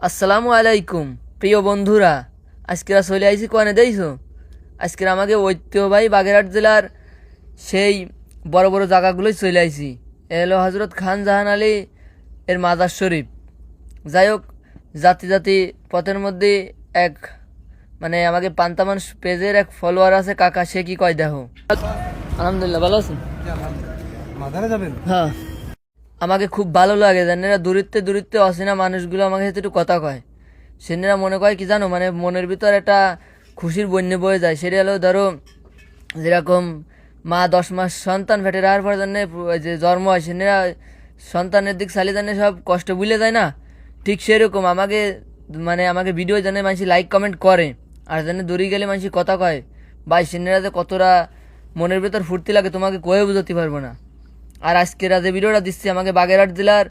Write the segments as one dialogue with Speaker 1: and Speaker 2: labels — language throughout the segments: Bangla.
Speaker 1: আসসালামু আলাইকুম প্রিয় বন্ধুরা, আজকেরা চলে আইছি কোয়ানে দেখছো। আজকের আমাকে ঐতিহ্যবাহী বাগেরহাট জেলার সেই বড় বড় জায়গাগুলোই চলে আইছি। এ হলো হজরত খান জাহান আলী এর মাজার শরীফ। যাই হোক, জাতি জাতি পথের মধ্যে এক আমাকে পান্তামান পেজের এক ফলোয়ার আছে কাকা, সে কি কয় দেখো। আলহামদুলিল্লাহ, ভালো আছেন?
Speaker 2: মাদারে যাবেন?
Speaker 1: হ্যাঁ, আমাকে খুব ভালো লাগে জানেরা, দূরিত্বে দূরিত্বে অচেনা মানুষগুলো আমাকে সাথে একটু কথা কয়। সেনেরা মনে কয় কি জানো, মনের ভিতর একটা খুশির বন্যে বয়ে যায়। সেটা হলো ধরো, যেরকম মা 10 মাস সন্তান ফেটে রাখার পর জানে যে জন্ম হয়, সেনেরা সন্তানের দিক চালিয়ে জানে সব কষ্ট ভুলে যায় না। ঠিক সেরকম আমাকে আমাকে ভিডিও জানে মানুষ লাইক কমেন্ট করে, আর জানে দূরে গেলে মানুষ কথা কয়। ভাই সেনেরা যে কতটা মনের ভিতর ফুর্তি লাগে তোমাকে কয়ে বুঝতে পারবো না। আর আজকের যে ভিডিওটা দিচ্ছি আমাকে বাগেরহাট জেলার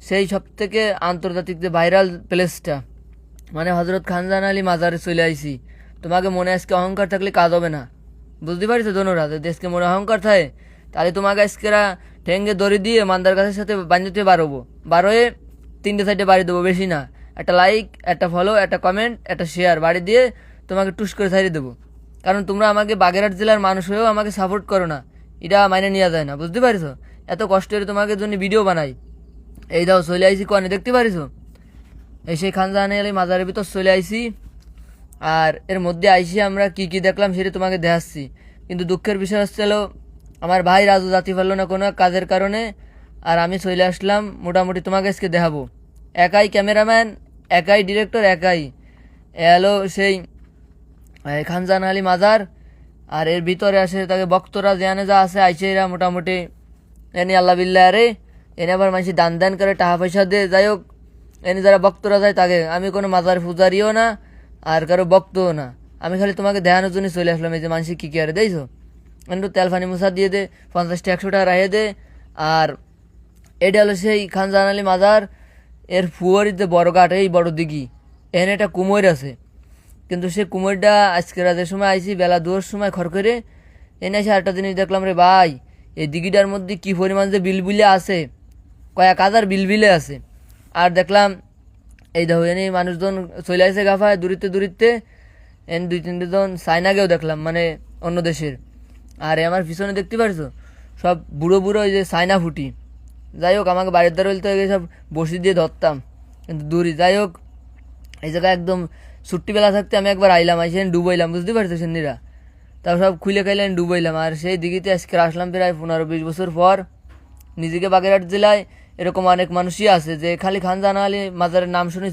Speaker 1: সেই সব থেকে আন্তর্জাতিক যে ভাইরাল প্লেসটা, হজরত খানজাহান আলী মাজারে চলে আইছি। তোমাকে মনে আজকে অহংকার থাকলে কাজ হবে না, বুঝতে পারিস দোনোরা? যদি আজকে মনে অহংকার থাকে তাহলে তোমাকে আজকেরা ঠেঙ্গে দড়ি দিয়ে মান্দার গাছের সাথে বান্ধতে বাড়বো, বারোয় 3টে সাইডে বাড়ি দেবো, বেশি না। একটা লাইক, একটা ফলো, একটা কমেন্ট, একটা শেয়ার বাড়ি দিয়ে তোমাকে টুস করে ছাড়িয়ে দেবো। কারণ তোমরা আমাকে বাগেরহাট জেলার মানুষ হয়েও আমাকে সাপোর্ট করো না, এটা মাইনে নেওয়া যায় না, বুঝতে পারিস? এত কষ্ট করে তোমাকে জন্য ভিডিও বানাই। এই দাও চলে আইসি কোয়ানে, দেখতে পারিস? এই সেই খানজাহান আলী মাজারের ভিতর চলে আইসি। আর এর মধ্যে আইসি আমরা কি কি দেখলাম সেটা তোমাকে দেখাচ্ছি। কিন্তু দুঃখের বিষয় হচ্ছে হলো, আমার ভাই রাজু জাতি পারলো না কোনো কাজের কারণে, আর আমি চলে আসলাম মোটামুটি তোমাকে আজকে দেখাবো। একাই ক্যামেরাম্যান, একাই ডিরেক্টর, একাই এলো সেই খানজাহান আলী মাজার। আর এর ভিতরে আসে তাকে বক্তরা যেখানে যা আছে আইসে এরা মোটামুটি এনে আল্লাহ বিল্লাহ আরে এনে আবার মানুষ দান দান করে টাকা পয়সা দিয়ে। যাই হোক, এনে যারা বক্তরা যায় তাকে, আমি কোনো মাজার পূজারিও না আর কারো বক্তও না, আমি খালি তোমাকে দেখানোর জন্য চলে আসলাম। এই যে মানুষ কী কী আরে দেখছো, একটু তেল ফানি মুসা দিয়ে দে, 50টা 100 টাকা রাখিয়ে দে। আর এটা হলো সেই খানজাহান আলী মাজার, এর ফুয়ারির যে বড় ঘাট, এই বড় দিঘি, এখানে একটা কুমোর আছে। কিন্তু সে কুমোরটা আজকে রাতের সময় আইসি বেলা 2টার সময় খড় করে এনে এসে আরেকটা জিনিস দেখলাম, রে ভাই এই দিঘিটার মধ্যে কি পরিমাণ যে বিলবিলে আছে, কয়েক হাজার বিলবিলে আছে। আর দেখলাম এই দেখো এনে মানুষজন চলে আসে গাফায় দূরিতে দূরিতে, এন 2-3টে জন চায়নাকেও দেখলাম, অন্য দেশের। আর আমার পিছনে দেখতে পারছো সব বুড়ো বুড়ো ওই যে চায়না ফুটি। যাই হোক, আমাকে বাড়ির দ্বারা হইলে তো সব বসি দিয়ে ধরতাম, কিন্তু দূরই। যাই হোক, এই জায়গায় একদম ছুট্টিবেলা থাকতে আমি একবার আইলাম, আইসে ডুবাইলাম, বুঝতে পারছো সেন্দিরা? তাও সব খুলে খাইলেন ডুবাইলাম। আর সেই দিঘিতে আজকে আসলাম প্রায় 15-20 বছর পর। নিজেকে বাগেরহাট জেলায় এরকম অনেক মানুষই আছে যে খালি খানজাহান আলী মাজারের নাম শুনে